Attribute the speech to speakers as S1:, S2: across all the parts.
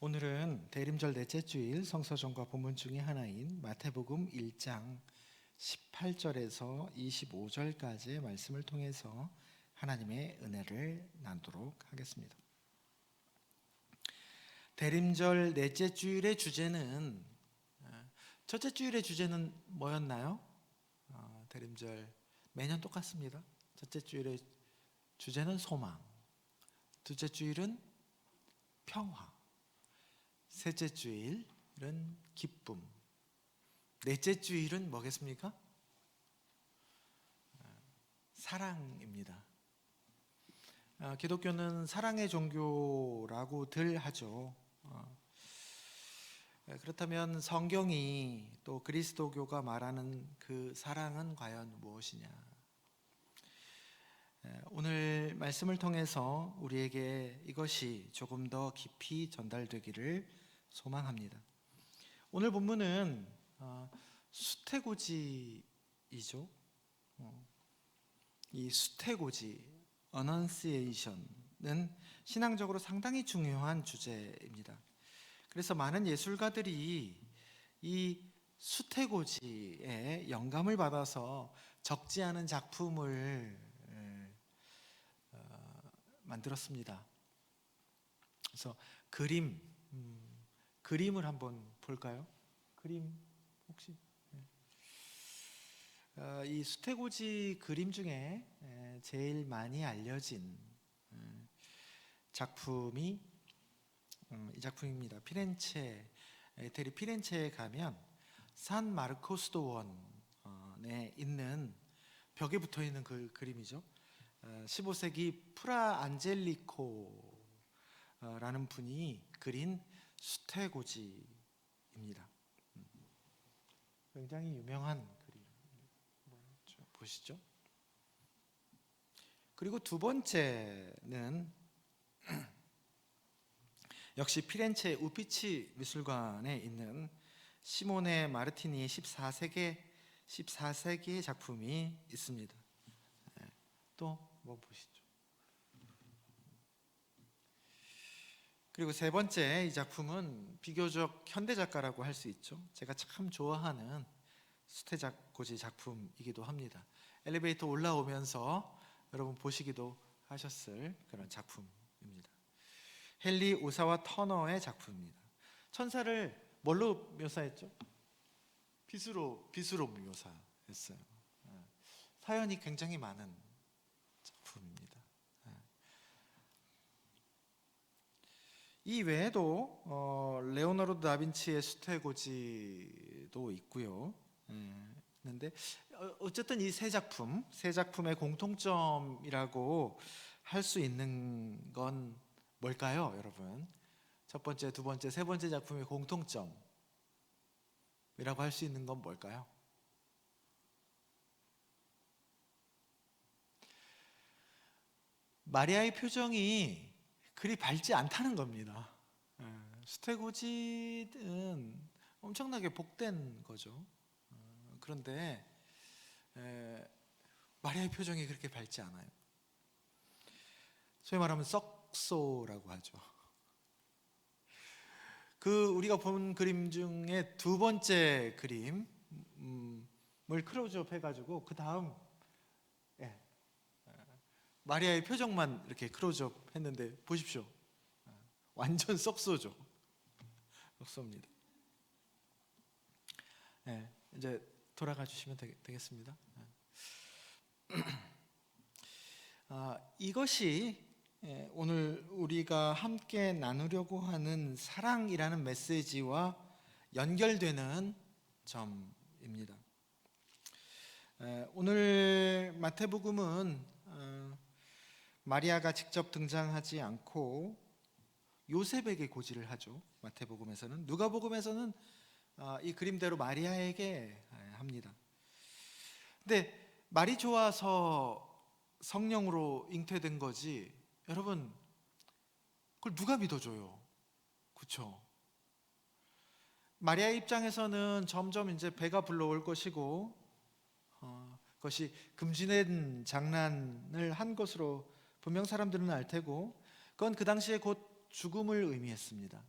S1: 오늘은 대림절 넷째 주일 성서정과 본문 중에 하나인 마태복음 1장 18절에서 25절까지의 말씀을 통해서 하나님의 은혜를 나누도록 하겠습니다. 대림절 넷째 주일의 주제는 첫째 주일의 주제는 뭐였나요? 대림절 매년 똑같습니다. 첫째 주일의 주제는 소망, 둘째 주일은 평화, 셋째 주일은 기쁨, 넷째 주일은 뭐겠습니까? 사랑입니다. 기독교는 사랑의 종교라고들 하죠. 그렇다면 성경이 또 그리스도교가 말하는 그 사랑은 과연 무엇이냐? 오늘 말씀을 통해서 우리에게 이것이 조금 더 깊이 전달되기를 소망합니다. 오늘 본문은 수태고지이죠. 이 수태고지, 어넌시에이션은 신앙적으로 상당히 중요한 주제입니다. 그래서 많은 예술가들이 이 수태고지에 영감을 받아서 적지 않은 작품을 만들었습니다. 그래서 그림을 한번 볼까요? 그림 혹시 이 수태고지 그림 중에 제일 많이 알려진 작품이 이 작품입니다. 이태리 피렌체에 가면 산 마르코스도 원에 있는 벽에 붙어 있는 그 그림이죠. 15세기 프라 안젤리코라는 분이 그린 수태고지입니다. 굉장히 유명한 그림 보시죠. 그리고 두 번째는 역시 피렌체 우피치 미술관에 있는 시모네 마르티니의 14세기의 작품이 있습니다. 또 뭐 보시죠. 그리고 세 번째, 이 작품은 비교적 현대 작가라고 할 수 있죠. 제가 참 좋아하는 수태고지 작품이기도 합니다. 엘리베이터 올라오면서 여러분 보시기도 하셨을 그런 작품입니다. 헨리 오사와 터너의 작품입니다. 천사를 뭘로 묘사했죠? 빛으로 묘사했어요. 사연이 굉장히 많은 작품입니다. 이 외에도 레오나르도 다빈치의 수태고지도 있고요. 그런데 어쨌든 이 세 작품의 공통점이라고 할 수 있는 건 뭘까요, 여러분? 첫 번째, 두 번째, 세 번째 작품의 공통점이라고 할 수 있는 건 뭘까요? 마리아의 표정이 그리 밝지 않다는 겁니다. 수태고지는 엄청나게 복된 거죠. 그런데 마리아의 표정이 그렇게 밝지 않아요. 소위 말하면 썩소라고 하죠. 우리가 본 그림 중에 두 번째 그림을 클로즈업 해가지고 그 다음 마리아의 표정만 이렇게 클로즈업 했는데 보십시오. 완전 썩소죠. 썩소입니다. 이제 돌아가 주시면 되겠습니다. 이것이 오늘 우리가 함께 나누려고 하는 사랑이라는 메시지와 연결되는 점입니다. 오늘 마태복음은 마리아가 직접 등장하지 않고 요셉에게 고지를 하죠. 마태복음에서는. 누가복음에서는 이 그림대로 마리아에게 합니다. 근데 말이 좋아서 성령으로 잉태된 거지, 여러분 그걸 누가 믿어줘요? 그렇죠? 마리아의 입장에서는 점점 이제 배가 불러올 것이고 그것이 금지된 장난을 한 것으로 분명 사람들은 알 테고, 그건 그 당시에 곧 죽음을 의미했습니다.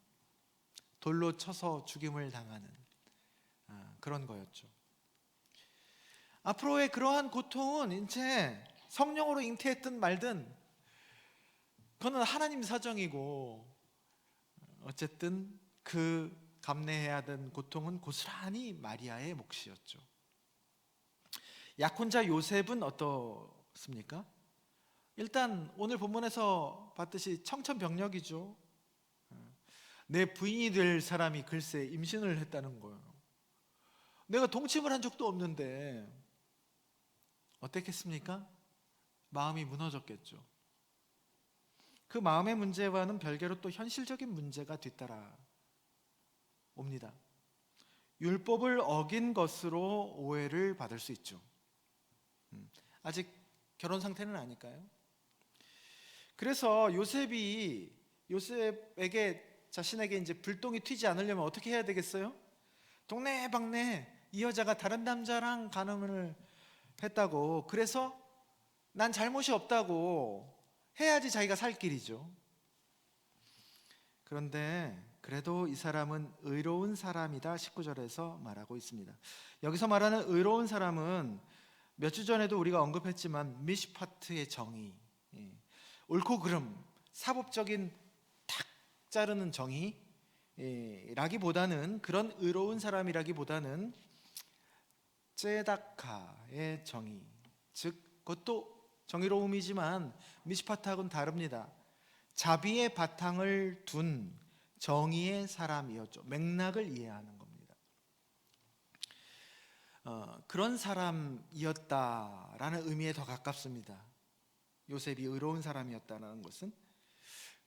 S1: 돌로 쳐서 죽임을 당하는 그런 거였죠. 앞으로의 그러한 고통은 이제 성령으로 잉태했든 말든 그거는 하나님 사정이고, 어쨌든 그 감내해야 하던 고통은 고스란히 마리아의 몫이었죠. 약혼자 요셉은 어떻습니까? 일단 오늘 본문에서 봤듯이 청천벽력이죠. 내 부인이 될 사람이 글쎄 임신을 했다는 거예요. 내가 동침을 한 적도 없는데 어땠겠습니까? 마음이 무너졌겠죠. 그 마음의 문제와는 별개로 또 현실적인 문제가 뒤따라 옵니다. 율법을 어긴 것으로 오해를 받을 수 있죠. 아직 결혼 상태는 아니까요. 그래서 요셉에게 자신에게 이제 불똥이 튀지 않으려면 어떻게 해야 되겠어요? 동네방네 이 여자가 다른 남자랑 간음을 했다고, 그래서 난 잘못이 없다고 해야지 자기가 살 길이죠. 그런데 그래도 이 사람은 의로운 사람이다 19절에서 말하고 있습니다. 여기서 말하는 의로운 사람은 몇 주 전에도 우리가 언급했지만 미시파트의 정의, 옳고 그름, 사법적인 탁 자르는 정의 라기보다는, 그런 의로운 사람이라기보다는 ጼ다카의 정의, 즉 그것도 정의로움이지만 미시파트하고는 다릅니다. 자비의 바탕을 둔 정의의 사람이었죠. 맥락을 이해하는 겁니다. 그런 사람이었다라는 의미에 더 가깝습니다. 요셉이 의로운 사람이었다는 것은,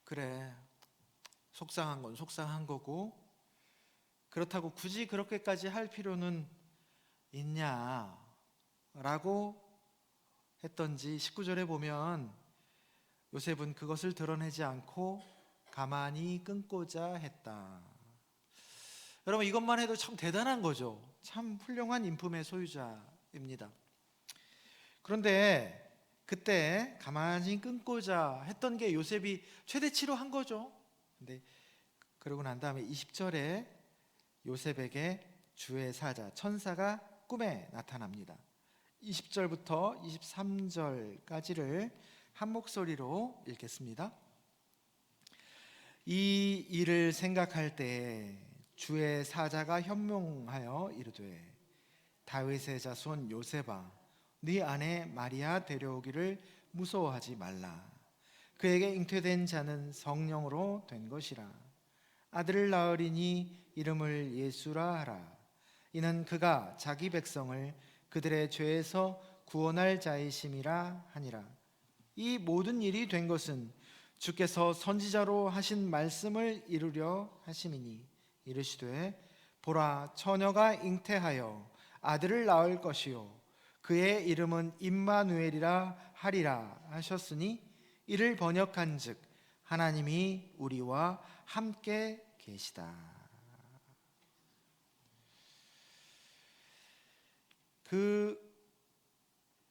S1: 그래, 속상한 건 속상한 거고, 그렇다고 굳이 그렇게까지 할 필요는 있냐라고 했던지 19절에 보면 요셉은 그것을 드러내지 않고 가만히 끊고자 했다. 여러분, 이것만 해도 참 대단한 거죠. 참 훌륭한 인품의 소유자입니다. 그런데 그때 가만히 끊고자 했던 게 요셉이 최대치로 한 거죠. 근데 그러고 난 다음에 20절에 요셉에게 주의 사자 천사가 꿈에 나타납니다. 20절부터 23절까지를 한 목소리로 읽겠습니다. 이 일을 생각할 때 주의 사자가 현몽하여 이르되, 다윗의 자손 요셉아, 네 아내 마리아 데려오기를 무서워하지 말라. 그에게 잉태된 자는 성령으로 된 것이라. 아들을 낳으리니 이름을 예수라 하라. 이는 그가 자기 백성을 그들의 죄에서 구원할 자이심이라 하니라. 이 모든 일이 된 것은 주께서 선지자로 하신 말씀을 이루려 하심이니, 이르시되 보라, 처녀가 잉태하여 아들을 낳을 것이요 그의 이름은 임마누엘이라 하리라 하셨으니, 이를 번역한즉 하나님이 우리와 함께 계시다. 그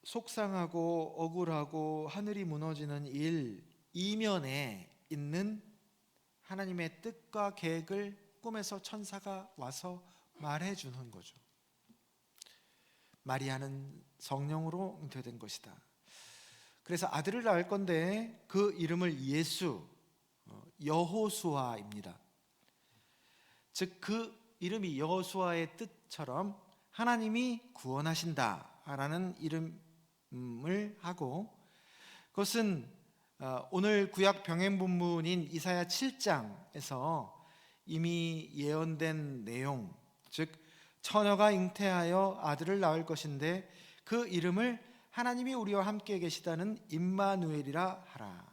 S1: 속상하고 억울하고 하늘이 무너지는 일 이면에 있는 하나님의 뜻과 계획을 꿈에서 천사가 와서 말해주는 거죠. 마리아는 성령으로 잉태된 것이다. 그래서 아들을 낳을 건데 그 이름을 예수, 여호수아입니다. 즉 그 이름이 여호수아의 뜻처럼 하나님이 구원하신다라는 이름을 하고, 그것은 오늘 구약 병행 본문인 이사야 7장에서 이미 예언된 내용, 즉 처녀가 잉태하여 아들을 낳을 것인데 그 이름을 하나님이 우리와 함께 계시다는 임마누엘이라 하라.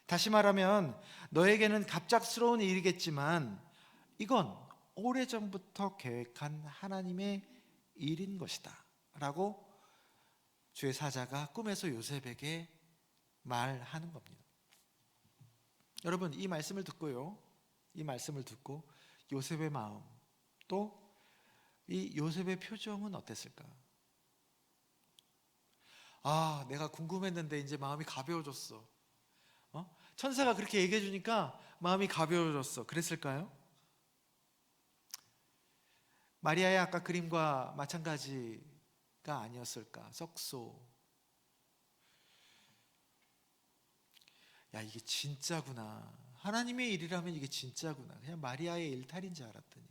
S1: 다시 말하면 너에게는 갑작스러운 일이겠지만 이건 오래전부터 계획한 하나님의 일인 것이다 라고 주의 사자가 꿈에서 요셉에게 말하는 겁니다. 여러분, 이 말씀을 듣고 요셉의 마음, 또 이 요셉의 표정은 어땠을까? 아, 내가 궁금했는데 이제 마음이 가벼워졌어. 천사가 그렇게 얘기해 주니까 마음이 가벼워졌어. 그랬을까요? 마리아의 아까 그림과 마찬가지가 아니었을까? 썩소. 야, 이게 진짜구나. 하나님의 일이라면 이게 진짜구나. 그냥 마리아의 일탈인 줄 알았더니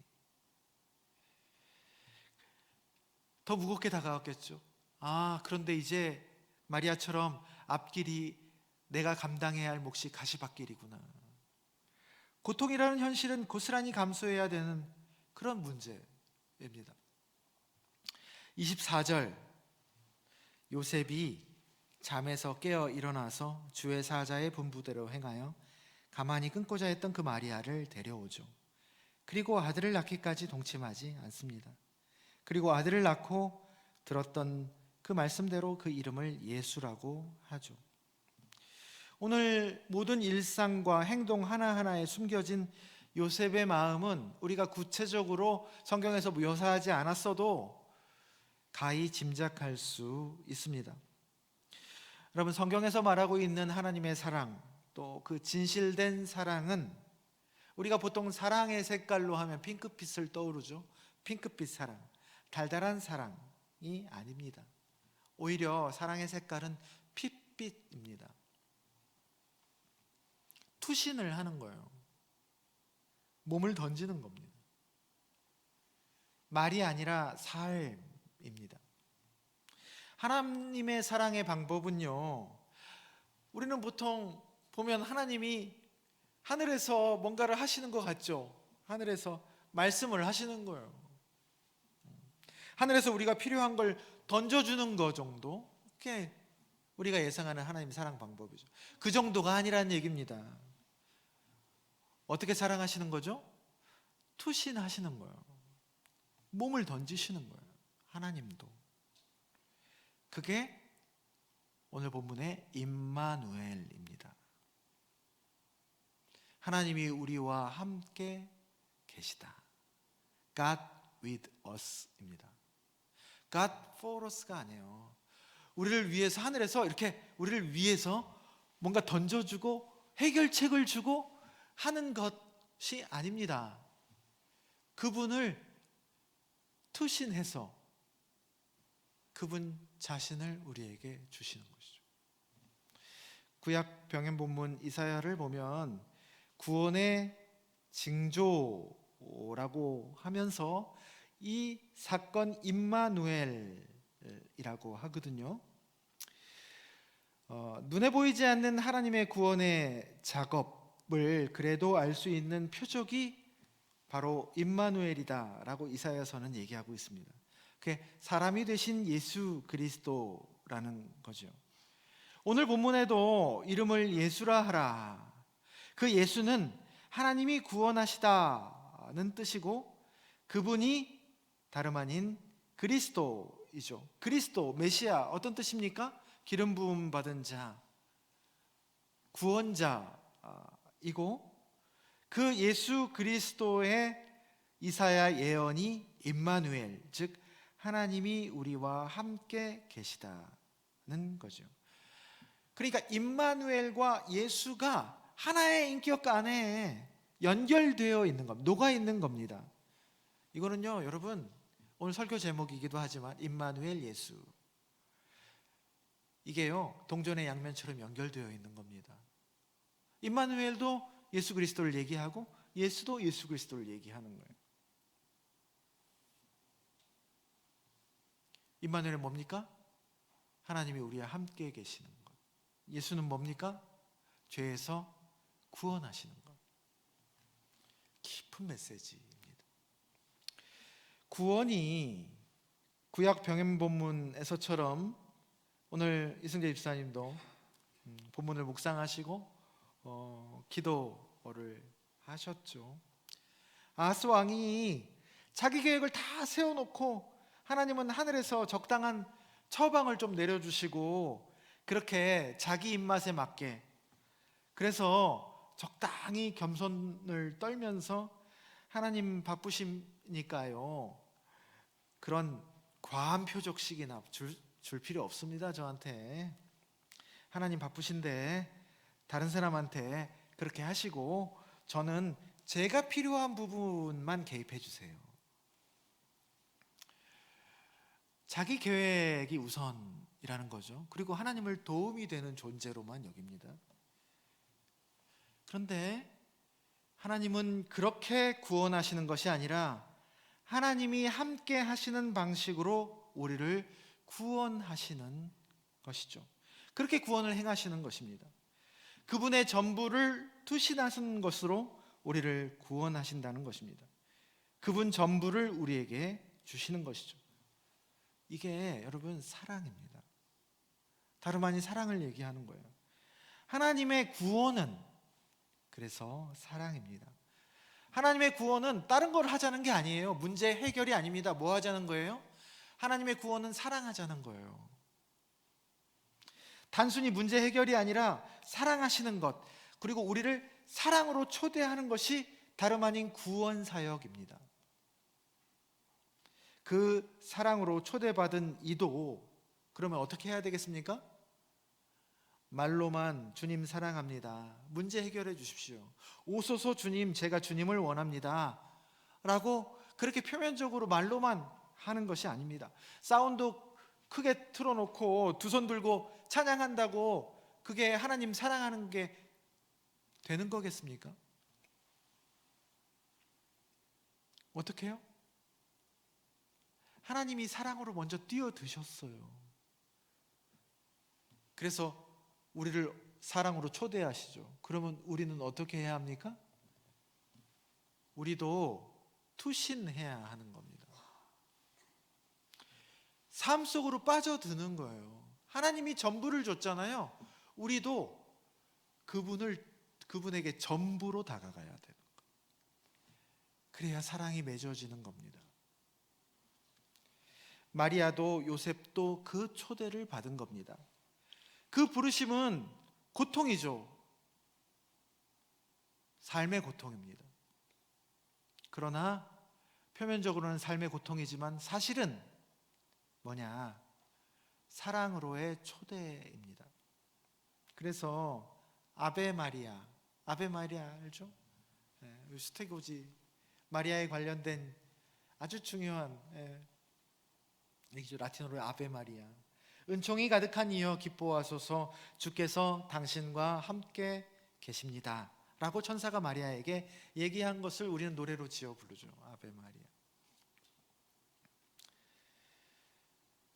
S1: 더 무겁게 다가왔겠죠. 아, 그런데 이제 마리아처럼 앞길이 내가 감당해야 할 몫이 가시밭길이구나. 고통이라는 현실은 고스란히 감수해야 되는 그런 문제입니다. 24절, 요셉이 잠에서 깨어 일어나서 주의 사자의 분부대로 행하여 가만히 끊고자 했던 그 마리아를 데려오죠. 그리고 아들을 낳기까지 동침하지 않습니다. 그리고 아들을 낳고 들었던 그 말씀대로 그 이름을 예수라고 하죠. 오늘 모든 일상과 행동 하나하나에 숨겨진 요셉의 마음은 우리가 구체적으로 성경에서 묘사하지 않았어도 가히 짐작할 수 있습니다. 여러분, 성경에서 말하고 있는 하나님의 사랑, 또 그 진실된 사랑은 우리가 보통 사랑의 색깔로 하면 핑크빛을 떠오르죠. 핑크빛 사랑, 달달한 사랑이 아닙니다. 오히려 사랑의 색깔은 핏빛입니다. 투신을 하는 거예요. 몸을 던지는 겁니다. 말이 아니라 삶입니다. 하나님의 사랑의 방법은요, 우리는 보통 보면 하나님이 하늘에서 뭔가를 하시는 것 같죠. 하늘에서 말씀을 하시는 거예요. 하늘에서 우리가 필요한 걸 던져주는 거 정도, 그게 우리가 예상하는 하나님 사랑 방법이죠. 그 정도가 아니라는 얘기입니다. 어떻게 사랑하시는 거죠? 투신하시는 거예요. 몸을 던지시는 거예요. 하나님도. 그게 오늘 본문의 임마누엘입니다. 하나님이 우리와 함께 계시다. God with us입니다. God for us가 아니에요. 우리를 위해서 하늘에서 이렇게 우리를 위해서 뭔가 던져주고 해결책을 주고 하는 것이 아닙니다. 그분을 투신해서 그분 자신을 우리에게 주시는 것이죠. 구약 병행 본문 이사야를 보면 구원의 징조라고 하면서 이 사건 임마누엘이라고 하거든요. 눈에 보이지 않는 하나님의 구원의 작업을 그래도 알 수 있는 표적이 바로 임마누엘이다라고 이사야서는 얘기하고 있습니다. 그게 사람이 되신 예수 그리스도라는 거죠. 오늘 본문에도 이름을 예수라 하라. 그 예수는 하나님이 구원하시다는 뜻이고 그분이 다름 아닌 그리스도이죠. 그리스도, 메시아, 어떤 뜻입니까? 기름 부음 받은 자, 구원자이고 그 예수 그리스도의 이사야 예언이 임마누엘, 즉 하나님이 우리와 함께 계시다는 거죠. 그러니까 임마누엘과 예수가 하나의 인격 안에 연결되어 있는 겁니다. 녹아 있는 겁니다. 이거는요, 여러분, 오늘 설교 제목이기도 하지만 임마누엘 예수, 이게요 동전의 양면처럼 연결되어 있는 겁니다. 임마누엘도 예수 그리스도를 얘기하고 예수도 예수 그리스도를 얘기하는 거예요. 임마누엘은 뭡니까? 하나님이 우리와 함께 계시는 것. 예수는 뭡니까? 죄에서 구원하시는 것. 깊은 메시지입니다. 구원이 구약 병행 본문에서처럼 오늘 이승재 집사님도 본문을 묵상하시고 기도를 하셨죠. 아하스 왕이 자기 계획을 다 세워놓고 하나님은 하늘에서 적당한 처방을 좀 내려주시고 그렇게 자기 입맛에 맞게, 그래서 적당히 겸손을 떨면서 하나님 바쁘시니까요 그런 과한 표적식이나 줄 필요 없습니다. 저한테 하나님 바쁘신데 다른 사람한테 그렇게 하시고 저는 제가 필요한 부분만 개입해 주세요. 자기 계획이 우선이라는 거죠. 그리고 하나님을 도움이 되는 존재로만 여깁니다. 그런데 하나님은 그렇게 구원하시는 것이 아니라 하나님이 함께 하시는 방식으로 우리를 구원하시는 것이죠. 그렇게 구원을 행하시는 것입니다. 그분의 전부를 투신하신 것으로 우리를 구원하신다는 것입니다. 그분 전부를 우리에게 주시는 것이죠. 이게 여러분 사랑입니다. 다름 아닌 사랑을 얘기하는 거예요. 하나님의 구원은 그래서 사랑입니다. 하나님의 구원은 다른 걸 하자는 게 아니에요. 문제 해결이 아닙니다. 뭐 하자는 거예요? 하나님의 구원은 사랑하자는 거예요. 단순히 문제 해결이 아니라 사랑하시는 것, 그리고 우리를 사랑으로 초대하는 것이 다름 아닌 구원 사역입니다. 그 사랑으로 초대받은 이도 그러면 어떻게 해야 되겠습니까? 말로만 주님 사랑합니다, 문제 해결해 주십시오, 오소서 주님 제가 주님을 원합니다 라고 그렇게 표면적으로 말로만 하는 것이 아닙니다. 사운드 크게 틀어놓고 두 손 들고 찬양한다고 그게 하나님 사랑하는 게 되는 거겠습니까? 어떻게 해요? 하나님이 사랑으로 먼저 뛰어드셨어요. 그래서 우리를 사랑으로 초대하시죠. 그러면 우리는 어떻게 해야 합니까? 우리도 투신해야 하는 겁니다. 삶 속으로 빠져드는 거예요. 하나님이 전부를 줬잖아요. 우리도 그분에게 전부로 다가가야 되는 거예요. 그래야 사랑이 맺어지는 겁니다. 마리아도 요셉도 그 초대를 받은 겁니다. 그 부르심은 고통이죠. 삶의 고통입니다. 그러나 표면적으로는 삶의 고통이지만 사실은 뭐냐? 사랑으로의 초대입니다. 그래서 아베 마리아 알죠? 네, 스테고지 마리아에 관련된 아주 중요한 얘기죠. 라틴어로 아베 마리아. 은총이 가득한 이여 기뻐하소서, 주께서 당신과 함께 계십니다 라고 천사가 마리아에게 얘기한 것을 우리는 노래로 지어 부르죠. 아베 마리아.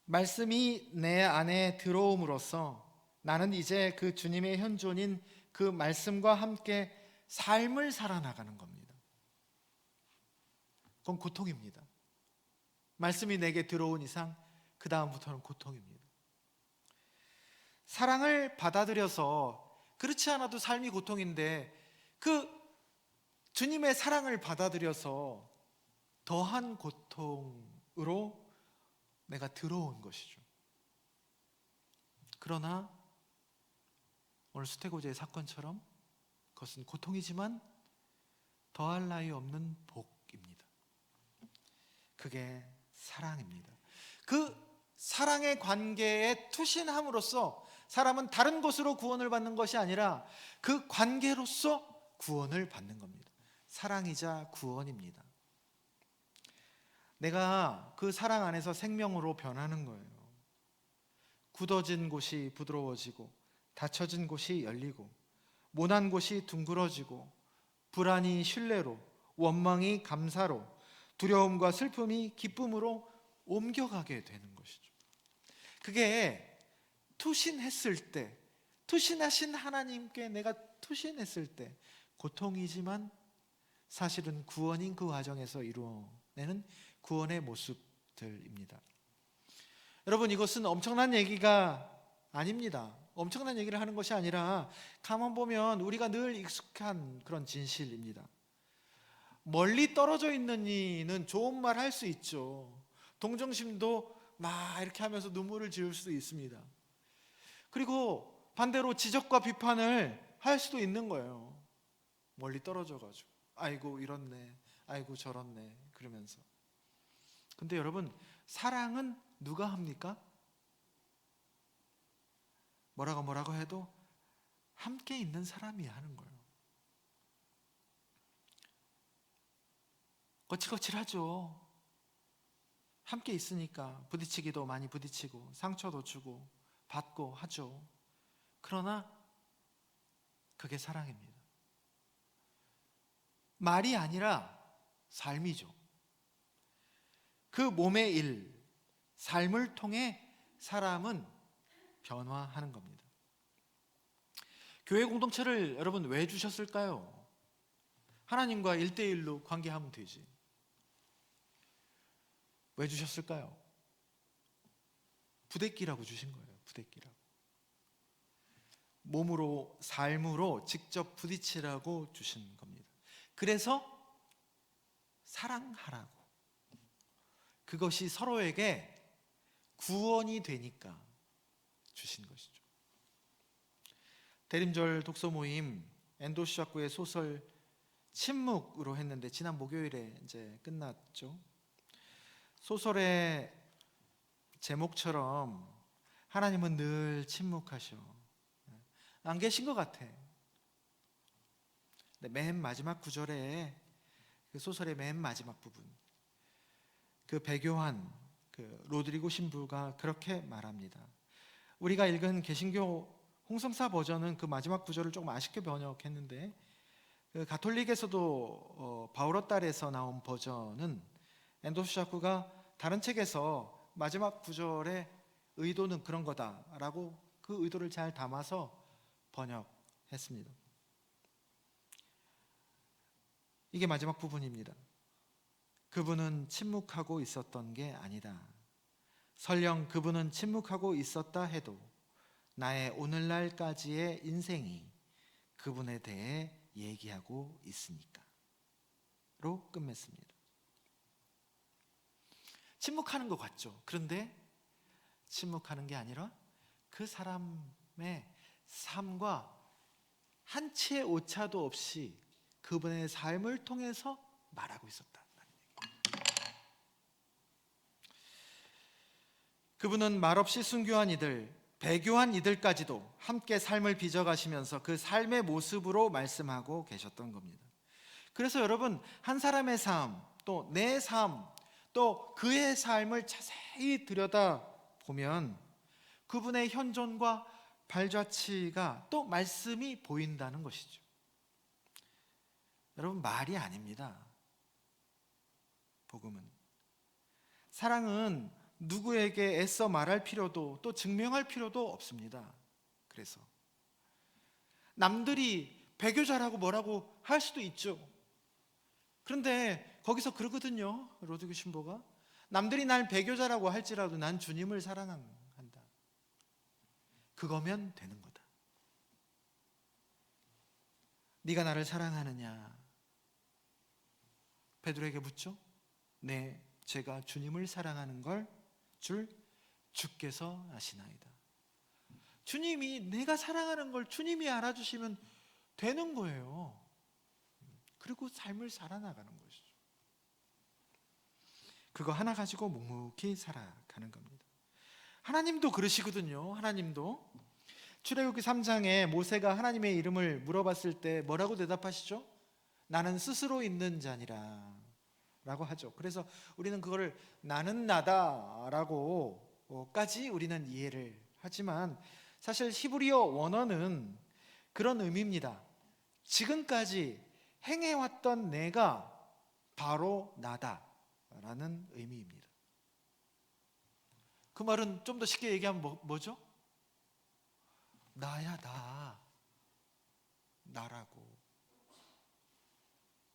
S1: 말씀이 내 안에 들어옴으로써 나는 이제 그 주님의 현존인 그 말씀과 함께 삶을 살아나가는 겁니다. 그건 고통입니다. 말씀이 내게 들어온 이상 그 다음부터는 고통입니다. 사랑을 받아들여서, 그렇지 않아도 삶이 고통인데 그 주님의 사랑을 받아들여서 더한 고통으로 내가 들어온 것이죠. 그러나 오늘 수태고제의 사건처럼 그것은 고통이지만 더할 나위 없는 복입니다. 그게 사랑입니다. 그 사랑의 관계에 투신함으로써 사람은 다른 곳으로 구원을 받는 것이 아니라 그 관계로서 구원을 받는 겁니다. 사랑이자 구원입니다. 내가 그 사랑 안에서 생명으로 변하는 거예요. 굳어진 곳이 부드러워지고, 닫혀진 곳이 열리고, 모난 곳이 둥그러지고, 불안이 신뢰로, 원망이 감사로, 두려움과 슬픔이 기쁨으로 옮겨가게 되는 것이죠. 그게 투신했을 때, 투신하신 하나님께 내가 투신했을 때 고통이지만 사실은 구원인 그 과정에서 이루어내는 구원의 모습들입니다. 여러분, 이것은 엄청난 얘기가 아닙니다. 엄청난 얘기를 하는 것이 아니라 가만 보면 우리가 늘 익숙한 그런 진실입니다. 멀리 떨어져 있는 이는 좋은 말 할 수 있죠. 동정심도 막 이렇게 하면서 눈물을 지을 수도 있습니다. 그리고 반대로 지적과 비판을 할 수도 있는 거예요. 멀리 떨어져가지고 아이고 이렇네, 아이고 저렇네 그러면서. 근데 여러분, 사랑은 누가 합니까? 뭐라고 해도 함께 있는 사람이 하는 거예요. 거칠거칠하죠. 함께 있으니까 부딪히기도 많이 부딪히고 상처도 주고 받고 하죠. 그러나 그게 사랑입니다. 말이 아니라 삶이죠. 그 몸의 일, 삶을 통해 사람은 변화하는 겁니다. 교회 공동체를 여러분 왜 주셨을까요? 하나님과 1대1로 관계하면 되지. 왜 주셨을까요? 부대끼라고 주신 거예요. 부대끼라고. 몸으로, 삶으로 직접 부딪히라고 주신 겁니다. 그래서 사랑하라고. 그것이 서로에게 구원이 되니까 주신 것이죠. 대림절 독서 모임 엔도슈아쿠의 소설 침묵으로 했는데 지난 목요일에 이제 끝났죠. 소설의 제목처럼 하나님은 늘 침묵하셔. 안 계신 것 같아. 맨 마지막 구절에 그 소설의 맨 마지막 부분, 그 배교한 그 로드리고 신부가 그렇게 말합니다. 우리가 읽은 개신교 홍성사 버전은 그 마지막 구절을 조금 아쉽게 번역했는데 그 가톨릭에서도 바오로딸에서 나온 버전은 엔도슈아쿠가 다른 책에서 마지막 구절의 의도는 그런 거다라고 그 의도를 잘 담아서 번역했습니다. 이게 마지막 부분입니다. 그분은 침묵하고 있었던 게 아니다. 설령 그분은 침묵하고 있었다 해도 나의 오늘날까지의 인생이 그분에 대해 얘기하고 있으니까 로 끝맺습니다. 침묵하는 것 같죠. 그런데 침묵하는 게 아니라 그 사람의 삶과 한 치의 오차도 없이 그분의 삶을 통해서 말하고 있었다. 그분은 말없이 순교한 이들, 배교한 이들까지도 함께 삶을 빚어가시면서 그 삶의 모습으로 말씀하고 계셨던 겁니다. 그래서 여러분, 한 사람의 삶, 또 내 삶, 또 그의 삶을 자세히 들여다보면 그분의 현존과 발자취가 또 말씀이 보인다는 것이죠. 여러분, 말이 아닙니다. 복음은. 사랑은 누구에게 애써 말할 필요도 또 증명할 필요도 없습니다. 그래서 남들이 배교자라고 뭐라고 할 수도 있죠. 그런데 거기서 그러거든요. 로드리고 신부가 남들이 날 배교자라고 할지라도 난 주님을 사랑한다. 그거면 되는 거다. 네가 나를 사랑하느냐? 베드로에게 묻죠. 네, 제가 주님을 사랑하는 걸 줄 주께서 아시나이다. 주님이, 내가 사랑하는 걸 주님이 알아주시면 되는 거예요. 그리고 삶을 살아나가는 것이죠. 그거 하나 가지고 묵묵히 살아가는 겁니다. 하나님도 그러시거든요. 하나님도 출애굽기 3장에 모세가 하나님의 이름을 물어봤을 때 뭐라고 대답하시죠? 나는 스스로 있는 자니라 라고 하죠. 그래서 우리는 그거를 나는 나다라고까지 우리는 이해를 하지만 사실 히브리어 원어는 그런 의미입니다. 지금까지 행해왔던 내가 바로 나다라는 의미입니다. 그 말은 좀 더 쉽게 얘기하면 뭐죠? 나야, 나라고.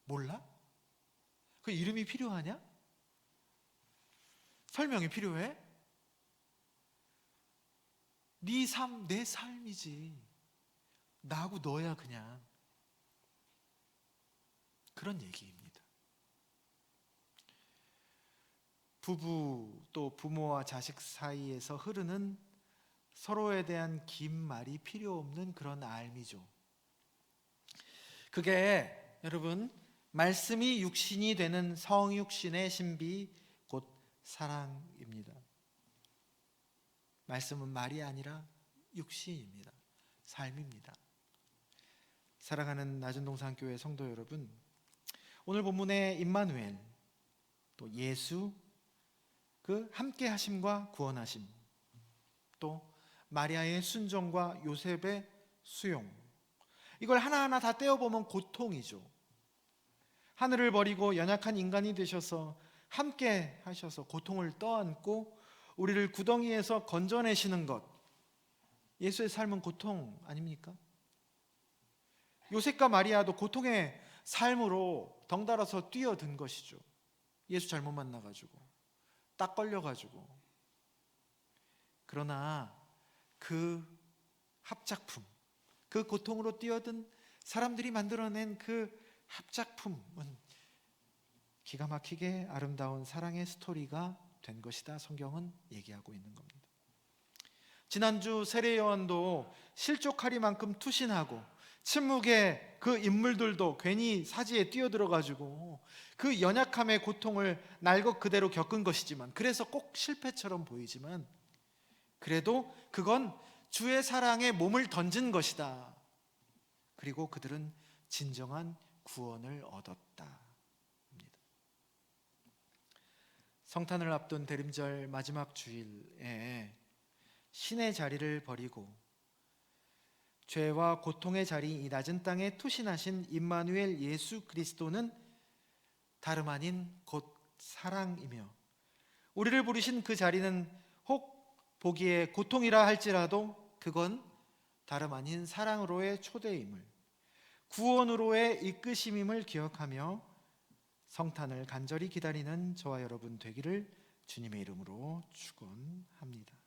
S1: 몰라? 그 이름이 필요하냐? 설명이 필요해? 네 삶, 내 삶이지. 나하고 너야 그냥. 그런 얘기입니다. 부부 또 부모와 자식 사이에서 흐르는 서로에 대한 긴 말이 필요 없는 그런 알미죠. 그게 여러분 말씀이 육신이 되는 성육신의 신비 곧 사랑입니다. 말씀은 말이 아니라 육신입니다. 삶입니다. 사랑하는 나전동산교회 성도 여러분, 오늘 본문의 임마누엘, 또 예수, 그 함께 하심과 구원하심, 또 마리아의 순종과 요셉의 수용, 이걸 하나하나 다 떼어보면 고통이죠. 하늘을 버리고 연약한 인간이 되셔서 함께 하셔서 고통을 떠안고 우리를 구덩이에서 건져내시는 것, 예수의 삶은 고통 아닙니까? 요셉과 마리아도 고통의 삶으로 덩달아서 뛰어든 것이죠. 예수 잘못 만나가지고, 딱 걸려가지고. 그러나 그 합작품, 그 고통으로 뛰어든 사람들이 만들어낸 그 합작품은 기가 막히게 아름다운 사랑의 스토리가 된 것이다, 성경은 얘기하고 있는 겁니다. 지난주 세례 요한도 실족하리만큼 투신하고 침묵의 그 인물들도 괜히 사지에 뛰어들어가지고 그 연약함의 고통을 날것 그대로 겪은 것이지만, 그래서 꼭 실패처럼 보이지만 그래도 그건 주의 사랑에 몸을 던진 것이다. 그리고 그들은 진정한 구원을 얻었다. 성탄을 앞둔 대림절 마지막 주일에 신의 자리를 버리고 죄와 고통의 자리, 이 낮은 땅에 투신하신 임마누엘 예수 그리스도는 다름 아닌 곧 사랑이며, 우리를 부르신 그 자리는 혹 보기에 고통이라 할지라도 그건 다름 아닌 사랑으로의 초대임을, 구원으로의 이끄심임을 기억하며 성탄을 간절히 기다리는 저와 여러분 되기를 주님의 이름으로 축원합니다.